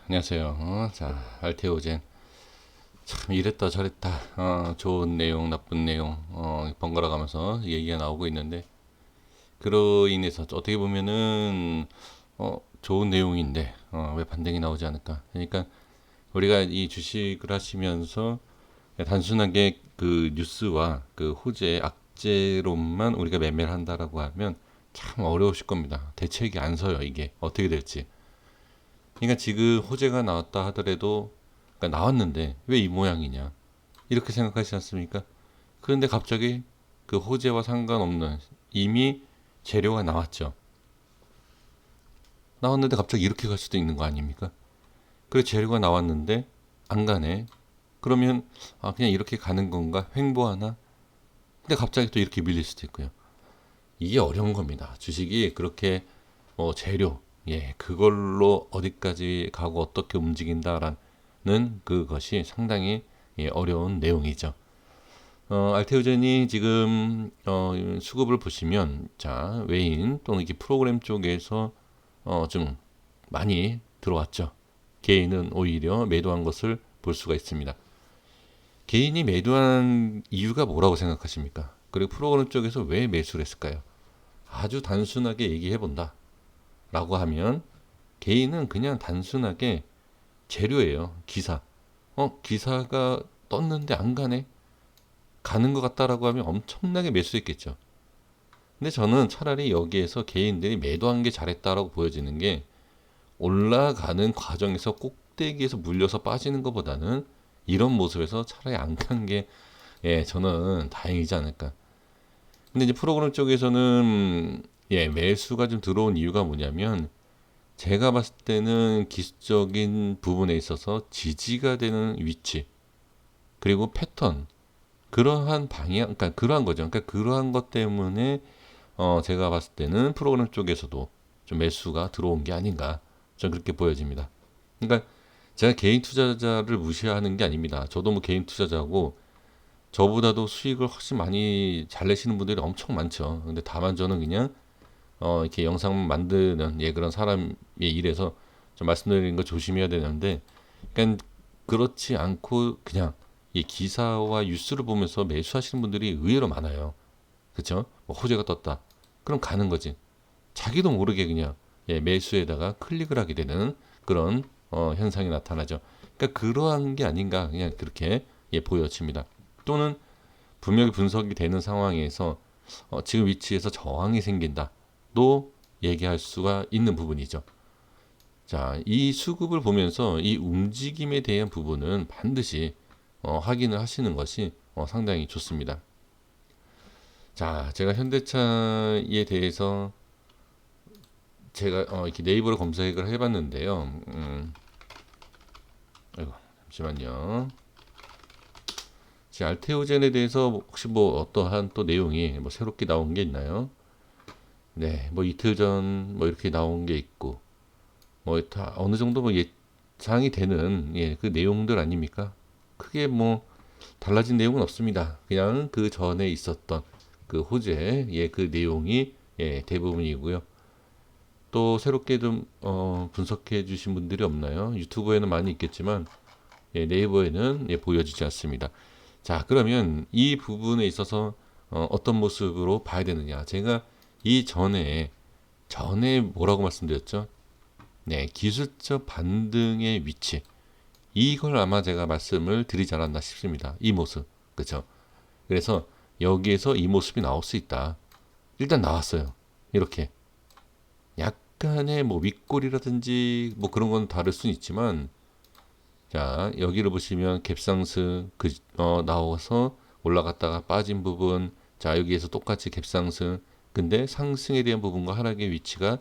안녕하세요. 자, 알테오젠. 참, 이랬다 저랬다. 좋은 내용, 나쁜 내용, 번갈아 가면서 얘기가 나오고 있는데, 그로 인해서 어떻게 보면은, 좋은 내용인데, 왜 반등이 나오지 않을까? 그러니까, 우리가 이 주식을 하시면서, 단순하게 그 뉴스와 그 호재의 악재론만 우리가 매매를 한다라고 하면, 참 어려우실 겁니다. 대책이 안 서요, 이게. 어떻게 될지. 그러니까 지금 호재가 나왔다 하더라도 그러니까 나왔는데 왜 이 모양이냐 이렇게 생각하시지 않습니까? 그런데 갑자기 그 호재와 상관없는 이미 재료가 나왔죠. 나왔는데 갑자기 이렇게 갈 수도 있는 거 아닙니까? 그래 재료가 나왔는데 안 가네. 그러면 그냥 이렇게 가는 건가 횡보하나? 근데 갑자기 또 이렇게 밀릴 수도 있고요. 이게 어려운 겁니다. 주식이 그렇게 재료 그걸로 어디까지 가고 어떻게 움직인다라는 그것이 상당히 어려운 내용이죠. 알테오젠이 지금 수급을 보시면 자 외인 또는 이렇게 프로그램 쪽에서 좀 많이 들어왔죠. 개인은 오히려 매도한 것을 볼 수가 있습니다. 개인이 매도한 이유가 뭐라고 생각하십니까? 그리고 프로그램 쪽에서 왜 매수를 했을까요? 아주 단순하게 얘기해 본다 라고 하면 개인은 그냥 단순하게 재료예요. 기사. 기사가 떴는데 안 가네? 가는 것 같다라고 하면 엄청나게 매수했겠죠. 근데 저는 차라리 여기에서 개인들이 매도한 게 잘했다라고 보여지는 게 올라가는 과정에서 꼭대기에서 물려서 빠지는 것보다는 이런 모습에서 차라리 안 간 게 저는 다행이지 않을까. 근데 이제 프로그램 쪽에서는 매수가 좀 들어온 이유가 뭐냐면 제가 봤을 때는 기술적인 부분에 있어서 지지가 되는 위치 그리고 패턴 그러한 방향 그러니까 그러한 거죠. 그러니까 그러한 것 때문에 제가 봤을 때는 프로그램 쪽에서도 좀 매수가 들어온 게 아닌가 좀 그렇게 보여집니다. 그러니까 제가 개인 투자자를 무시하는 게 아닙니다. 저도 뭐 개인 투자자고 저보다도 수익을 훨씬 많이 잘 내시는 분들이 엄청 많죠. 근데 다만 저는 그냥 이렇게 영상 만드는 그런 사람의 일에서 좀 말씀드리는 거 조심해야 되는데, 그러니까 그렇지 않고 그냥 이 기사와 뉴스를 보면서 매수하시는 분들이 의외로 많아요. 그렇죠? 뭐 호재가 떴다. 그럼 가는 거지. 자기도 모르게 그냥 매수에다가 클릭을 하게 되는 그런 현상이 나타나죠. 그러니까 그러한 게 아닌가 그냥 그렇게 보여집니다. 또는 분명히 분석이 되는 상황에서 지금 위치에서 저항이 생긴다. 또 얘기할 수가 있는 부분이죠. 자, 이 수급을 보면서 이 움직임에 대한 부분은 반드시 확인을 하시는 것이 상당히 좋습니다. 자, 제가 현대차에 대해서 제가 이렇게 네이버로 검색을 해봤는데요. 아이고, 잠시만요. 알테오젠에 대해서 혹시 뭐 어떠한 또 내용이 뭐 새롭게 나온 게 있나요? 네, 뭐 이틀 전 뭐 이렇게 나온 게 있고 뭐 다 어느 정도 뭐 예상이 되는 그 내용들 아닙니까? 크게 뭐 달라진 내용은 없습니다. 그냥 그 전에 있었던 그 호재 그 내용이 대부분이고요. 또 새롭게 좀 분석해 주신 분들이 없나요? 유튜브에는 많이 있겠지만 네이버에는 보여지지 않습니다. 자, 그러면 이 부분에 있어서 어떤 모습으로 봐야 되느냐? 제가 이 전에 뭐라고 말씀드렸죠? 네, 기술적 반등의 위치. 이걸 아마 제가 말씀을 드리지 않았나 싶습니다. 이 모습. 그렇죠? 그래서 여기에서 이 모습이 나올 수 있다. 일단 나왔어요. 이렇게. 약간의 뭐 윗골이라든지 뭐 그런 건 다를 수는 있지만 자, 여기를 보시면 갭상승 나와서 올라갔다가 빠진 부분. 자, 여기에서 똑같이 갭상승. 근데 상승에 대한 부분과 하락의 위치가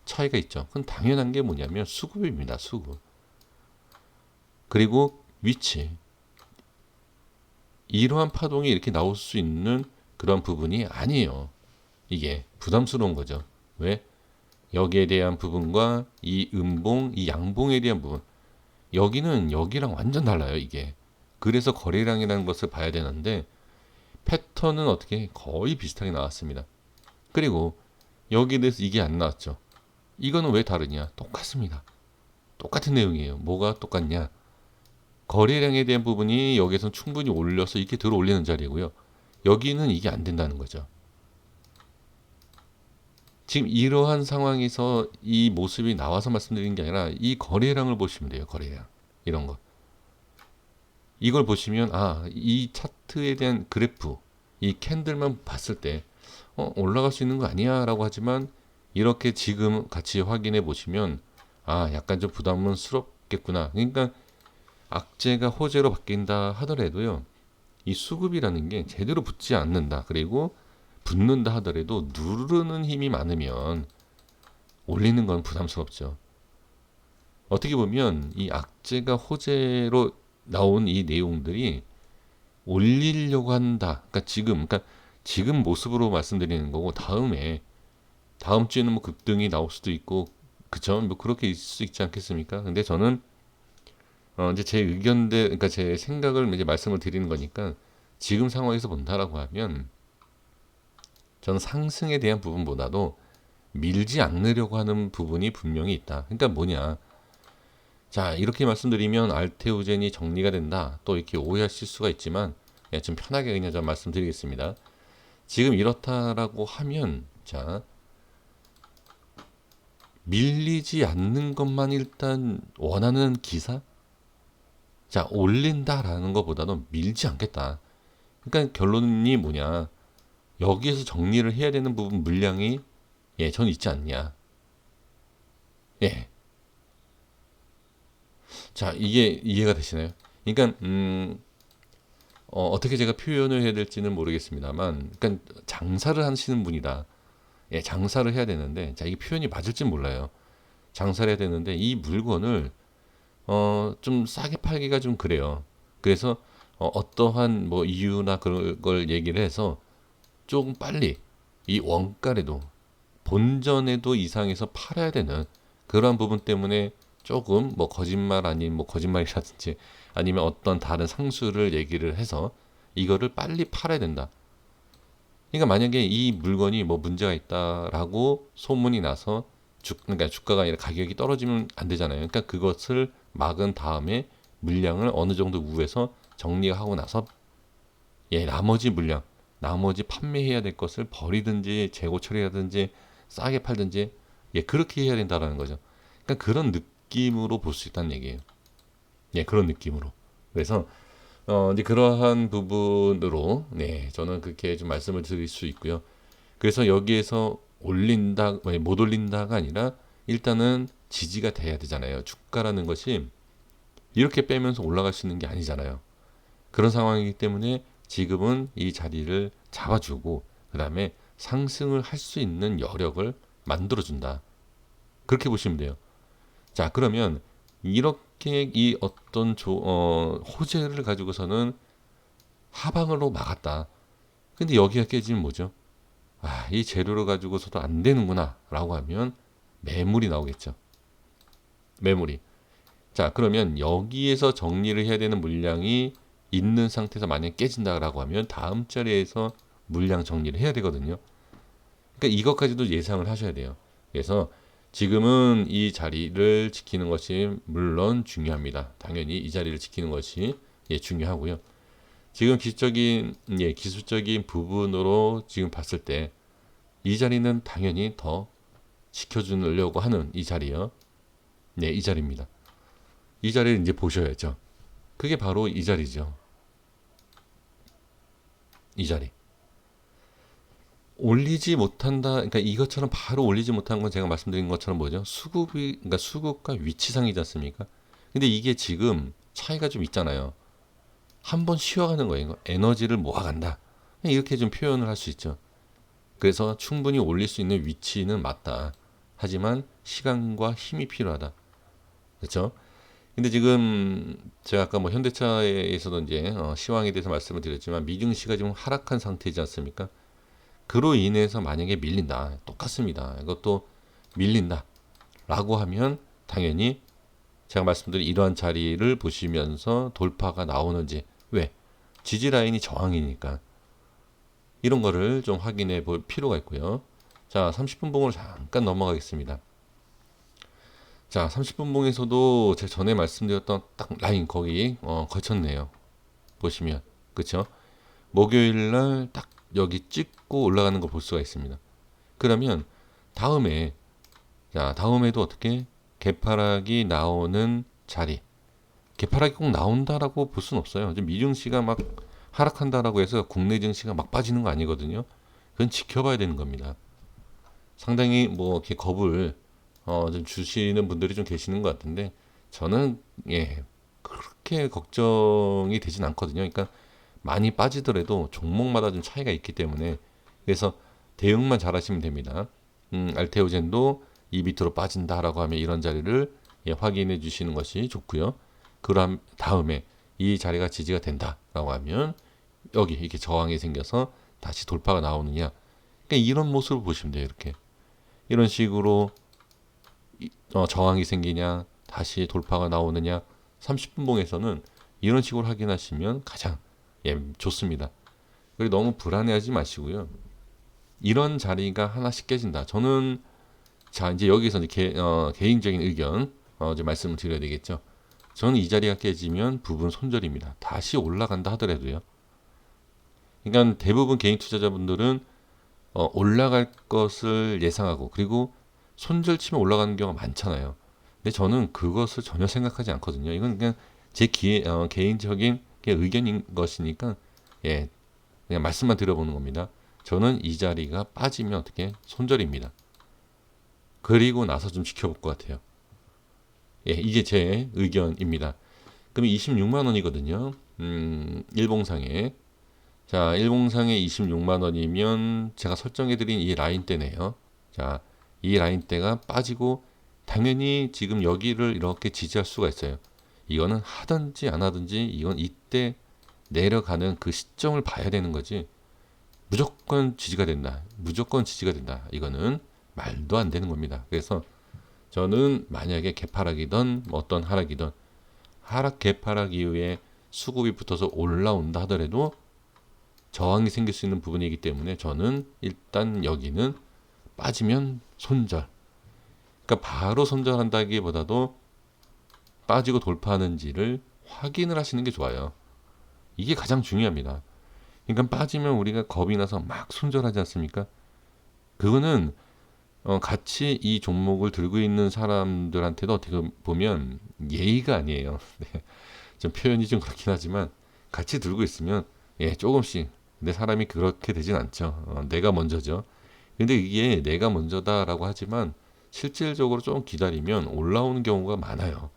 차이가 있죠. 그건 당연한 게 뭐냐면 수급입니다. 수급. 그리고 위치. 이러한 파동이 이렇게 나올 수 있는 그런 부분이 아니에요. 이게 부담스러운 거죠. 왜? 여기에 대한 부분과 이 음봉, 이 양봉에 대한 부분. 여기는 여기랑 완전 달라요, 이게. 그래서 거래량이라는 것을 봐야 되는데 패턴은 어떻게 거의 비슷하게 나왔습니다. 그리고 여기에 대해서 이게 안 나왔죠. 이거는 왜 다르냐? 똑같습니다. 똑같은 내용이에요. 뭐가 똑같냐? 거래량에 대한 부분이 여기서 충분히 올려서 이렇게 들어 올리는 자리고요. 여기는 이게 안 된다는 거죠. 지금 이러한 상황에서 이 모습이 나와서 말씀드리는 게 아니라 이 거래량을 보시면 돼요. 거래량. 이런 거. 이걸 보시면 이 차트에 대한 그래프, 이 캔들만 봤을 때 올라갈 수 있는 거 아니야 라고 하지만 이렇게 지금 같이 확인해 보시면 약간 좀 부담은 스럽겠구나. 그러니까 악재가 호재로 바뀐다 하더라도요. 이 수급이라는 게 제대로 붙지 않는다. 그리고 붙는다 하더라도 누르는 힘이 많으면 올리는 건 부담스럽죠. 어떻게 보면 이 악재가 호재로 나온 이 내용들이 올리려고 한다. 그러니까 지금 모습으로 말씀드리는 거고 다음 주에는 뭐 급등이 나올 수도 있고 그쵸? 뭐 그렇게 있을 수 있지 않겠습니까? 근데 저는 이제 제 의견들, 그러니까 제 생각을 이제 말씀을 드리는 거니까 지금 상황에서 본다라고 하면 저는 상승에 대한 부분보다도 밀지 않으려고 하는 부분이 분명히 있다. 그러니까 뭐냐? 자, 이렇게 말씀드리면 알테오젠이 정리가 된다. 또 이렇게 오해하실 수가 있지만 그냥 좀 편하게 그냥 좀 말씀드리겠습니다. 지금 이렇다라고 하면 자, 밀리지 않는 것만 일단 원하는 기사? 자, 올린다라는 것보다는 밀지 않겠다. 그러니까 결론이 뭐냐? 여기에서 정리를 해야 되는 부분 물량이 전 있지 않냐? 예. 자, 이게 이해가 되시나요? 그러니까 어떻게 제가 표현을 해야 될지는 모르겠습니다만, 그러니까 장사를 하시는 분이다. 장사를 해야 되는데, 자, 이게 표현이 맞을지 몰라요. 장사를 해야 되는데 이 물건을 좀 싸게 팔기가 좀 그래요. 그래서 어떠한 뭐 이유나 그런 걸 얘기를 해서 조금 빨리 이 원가래도 본전에도 이상해서 팔아야 되는 그러한 부분 때문에 조금 뭐 거짓말 아닌 뭐 거짓말이라든지 아니면 어떤 다른 상수를 얘기를 해서 이거를 빨리 팔아야 된다. 그러니까 만약에 이 물건이 뭐 문제가 있다라고 소문이 나서 그러니까 주가가 아니라 가격이 떨어지면 안 되잖아요. 그러니까 그것을 막은 다음에 물량을 어느 정도 우에서 정리하고 나서 나머지 물량, 나머지 판매해야 될 것을 버리든지 재고 처리하든지 싸게 팔든지 그렇게 해야 된다라는 거죠. 그러니까 그런 느낌으로 볼 수 있다는 얘기예요. 그런 느낌으로. 그래서 이제 그러한 부분으로 저는 그렇게 좀 말씀을 드릴 수 있고요. 그래서 여기에서 올린다, 못 올린다가 아니라 일단은 지지가 돼야 되잖아요. 주가라는 것이 이렇게 빼면서 올라갈 수 있는 게 아니잖아요. 그런 상황이기 때문에 지금은 이 자리를 잡아주고 그 다음에 상승을 할 수 있는 여력을 만들어준다. 그렇게 보시면 돼요. 자, 그러면 이렇게 이 어떤 호재를 가지고서는 하방으로 막았다. 근데 여기가 깨지면 뭐죠? 이 재료를 가지고서도 안 되는구나 라고 하면 매물이 나오겠죠. 매물이. 자, 그러면 여기에서 정리를 해야 되는 물량이 있는 상태에서 만약에 깨진다라고 하면 다음 자리에서 물량 정리를 해야 되거든요. 그러니까 이것까지도 예상을 하셔야 돼요. 그래서 지금은 이 자리를 지키는 것이 물론 중요합니다. 당연히 이 자리를 지키는 것이 중요하고요. 지금 기술적인 부분으로 지금 봤을 때 이 자리는 당연히 더 지켜주려고 하는 이 자리요. 이 자리입니다. 이 자리를 이제 보셔야죠. 그게 바로 이 자리죠. 이 자리. 올리지 못한다. 그러니까 이것처럼 바로 올리지 못한 건 제가 말씀드린 것처럼 뭐죠? 그러니까 수급과 위치상이지 않습니까? 근데 이게 지금 차이가 좀 있잖아요. 한번 쉬어가는 거예요. 에너지를 모아간다. 이렇게 좀 표현을 할 수 있죠. 그래서 충분히 올릴 수 있는 위치는 맞다. 하지만 시간과 힘이 필요하다. 그렇죠? 근데 지금 제가 아까 뭐 현대차에서도 이제 시황에 대해서 말씀을 드렸지만 미증시가 지금 하락한 상태이지 않습니까? 그로 인해서 만약에 밀린다. 똑같습니다. 이것도 밀린다. 라고 하면 당연히 제가 말씀드린 이러한 자리를 보시면서 돌파가 나오는지 왜? 지지 라인이 저항이니까 이런 거를 좀 확인해 볼 필요가 있고요. 자, 30분 봉으로 잠깐 넘어가겠습니다. 자, 30분 봉에서도 제가 전에 말씀드렸던 딱 라인 거기 거쳤네요. 보시면 그쵸? 목요일 날 딱 여기 찍고 올라가는 걸 볼 수가 있습니다. 그러면 다음에 자, 다음에도 어떻게 개파락이 나오는 자리, 개파락이 꼭 나온다라고 볼 수는 없어요. 지금 미증시가 막 하락한다라고 해서 국내 증시가 막 빠지는 거 아니거든요. 그건 지켜봐야 되는 겁니다. 상당히 뭐 이렇게 겁을 좀 주시는 분들이 좀 계시는 것 같은데 저는 그렇게 걱정이 되진 않거든요. 그러니까 많이 빠지더라도 종목마다 좀 차이가 있기 때문에 그래서 대응만 잘하시면 됩니다. 알테오젠도 이 밑으로 빠진다라고 하면 이런 자리를 확인해 주시는 것이 좋고요. 그럼 다음에 이 자리가 지지가 된다라고 하면 여기 이렇게 저항이 생겨서 다시 돌파가 나오느냐. 그러니까 이런 모습을 보시면 돼요. 이렇게 이런 식으로 저항이 생기냐, 다시 돌파가 나오느냐. 30분 봉에서는 이런 식으로 확인하시면 가장 좋습니다. 그리고 너무 불안해하지 마시고요. 이런 자리가 하나씩 깨진다. 저는 자 이제 여기서 이제 개인적인 의견 이제 말씀을 드려야 되겠죠. 저는 이 자리가 깨지면 부분 손절입니다. 다시 올라간다 하더라도요. 그러니까 대부분 개인 투자자분들은 올라갈 것을 예상하고 그리고 손절 치면 올라가는 경우가 많잖아요. 근데 저는 그것을 전혀 생각하지 않거든요. 이건 그냥 제 개인적인 의견인 것이니까 그냥 말씀만 드려보는 겁니다. 저는 이 자리가 빠지면 어떻게 손절입니다. 그리고 나서 좀 지켜볼 것 같아요. 이게 제 의견입니다. 그럼 26만 원이거든요. 일봉상에. 자, 일봉상에 26만 원이면 제가 설정해드린 이 라인대네요. 자, 이 라인대가 빠지고 당연히 지금 여기를 이렇게 지지할 수가 있어요. 이거는 하든지 안 하든지 이건 이때 내려가는 그 시점을 봐야 되는 거지. 무조건 지지가 된다. 무조건 지지가 된다. 이거는 말도 안 되는 겁니다. 그래서 저는 만약에 개파락이든 어떤 하락이든 하락 개파락 이후에 수급이 붙어서 올라온다 하더라도 저항이 생길 수 있는 부분이기 때문에 저는 일단 여기는 빠지면 손절. 그러니까 바로 손절한다기보다도 빠지고 돌파하는지를 확인을 하시는 게 좋아요. 이게 가장 중요합니다. 그러니까 빠지면 우리가 겁이 나서 막 손절하지 않습니까? 그거는 같이 이 종목을 들고 있는 사람들한테도 어떻게 보면 예의가 아니에요. 네. 좀 표현이 좀 그렇긴 하지만 같이 들고 있으면 조금씩 근데 사람이 그렇게 되진 않죠. 내가 먼저죠. 근데 이게 내가 먼저다라고 하지만 실질적으로 좀 기다리면 올라오는 경우가 많아요.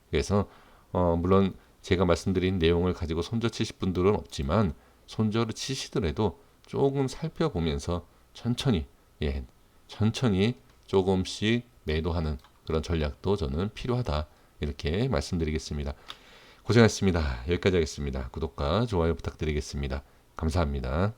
그래서 물론 제가 말씀드린 내용을 가지고 손절 치실 분들은 없지만 손절을 치시더라도 조금 살펴보면서 천천히 천천히 조금씩 매도하는 그런 전략도 저는 필요하다 이렇게 말씀드리겠습니다. 고생하셨습니다. 여기까지 하겠습니다. 구독과 좋아요 부탁드리겠습니다. 감사합니다.